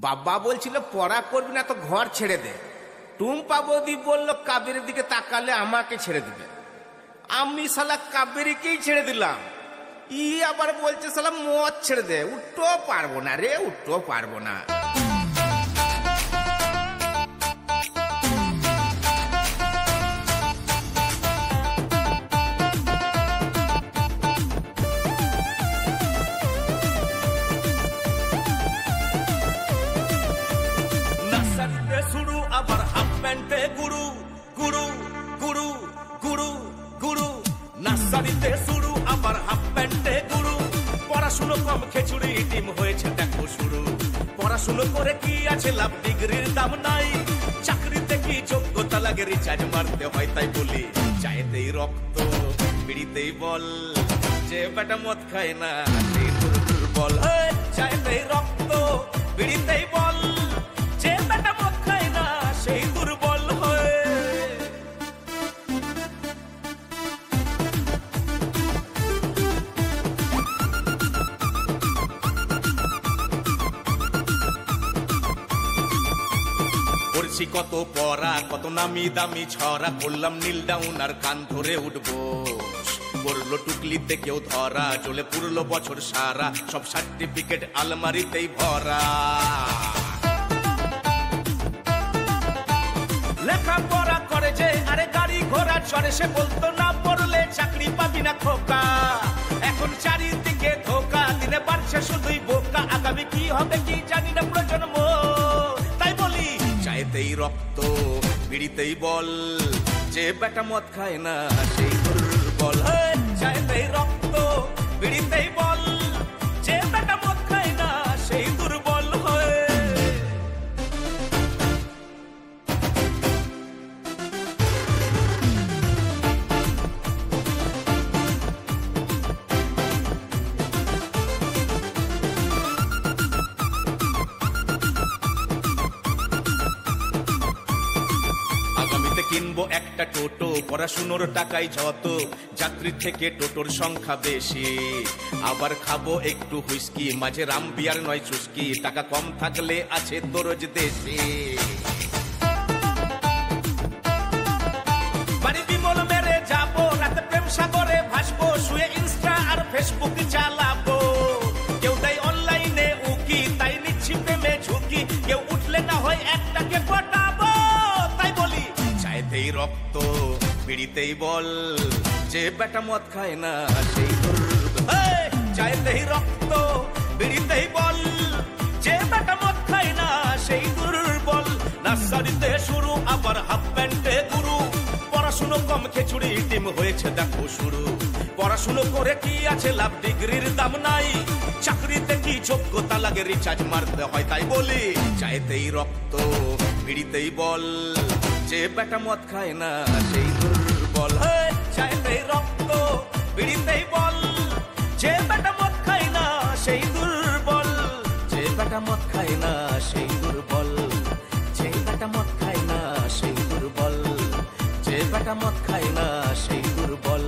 বাবা বলছিল পড়া করবি না তো ঘর ছেড়ে দে। টুম্পা বৌদি বললো কাবেরীর দিকে তাকালে আমাকে ছেড়ে দিবে। আমি শালা কাবেরীকেই ছেড়ে দিলাম। ই আবার বলছে শালা মদ ছেড়ে দে। উঠতেও পারবো না রে, উঠতেও পারবো না। শুরু আবার হাফ প্যান্টে গুরু গুরু গুরু গুরু গুরু, নার্সারিতে শুরু আবার হাফ প্যান্টে গুরু। পড়াশুনো কম খিচুড়ি ডিম হয়েছে দেখো শুরু। পড়াশুনো করে কি আছে লাভ, ডিগ্রির দাম নাই। চাকরিতে কি যোগ্যতা লাগে, রিচার্জ মারতে হয় তাই বলি। চায়েতেই রক্ত বিড়িতেই বল, যে বেটা মদ খায় না সেই দুর্বল। চায়েতেই রক্ত বিড়িতেই বল, যে বেটা মদ খায় না সেই দুর্বল হয়ে। পড়ছি কত পড়া, কত নামি দামি ছড়া, করলাম নীল ডাউন আর কান ধরে উঠবো। পড়লো টুকলিতে কেউ ধরা, চলে পুরলো বছর সারা, সব সার্টিফিকেট আলমারিতেই ভরা। লেখাপড়া করে যে আরে গাড়ি ঘোড়া চড়ে, সে বলতো না পড়লে চাকরি পাবি না খোকা। এখন চারিদিকে ধোকা, দিনে বাড়ছে শুধুই বোকা। আগামী কি হবে কি জানি না প্রজন্ম, তাই বলি চাইতেই রক্ত বিড়িতেই বল, যে বেটা মদ খায় না সেই দুর্বল। চাইতেই রক্ত বিড়িতেই বল, যে বেটা মদ খায় না সেই দুর্বল হয়ে। আগামীতে কিনবো একটা টোটো, পড়াশুনোর টাকাই যত, যাত্রীর থেকে টোটোর সংখ্যা বেশি। আবার খাবো একটু হুইস্কি, মাঝে রাম বিয়ার নয় চুস্কি, টাকা কম থাকলে আছে দরজ দেশে। বাড়ি বিমল মেরে যাবো, রাতে প্রেম সাগরে ভাসবো, শুয়ে ইনস্টা আর ফেসবুক চালাবো। কেউ দেয় অনলাইনে উকি, তাই নিচ্ছি প্রেমে ঝুঁকি। কেউ উঠলে না হয় একটাকে পটাবো, তাই বলি চাইতেই রক্ত বিড়িতেই বল, যে বেটা মদ খায় না সেই দুর্বল। চাইতেই রক্ত বিড়িতেই বল, যে বেটা মদ খায় না সেই দুর্বল। নার্সারিতে শুরু আবার হাফ প্যান্টে গুরু। পড়াশুনো কম খিচুড়ি ডিম হয়েছে দেখো শুরু। পড়াশুনো করে কি আছে লাভ, ডিগ্রির দাম নাই। চাকরিতে কি যোগ্যতা লাগে, রিচার্জ মারতে হয় তাই বলি চাইতেই রক্ত বিড়িতেই বল, যে বেটা মদ খায় না সেই দুর্বল। চাইতেই রক্ত বিড়িতেই বল, যে বেটা মদ খায় না সেই দুর্বল। যে বেটা মদ খায় না সেই দুর্বল, যে বেটা মদ খায় না সেই দুর্বল, যে বেটা মদ খায় না সেই দুর্বল।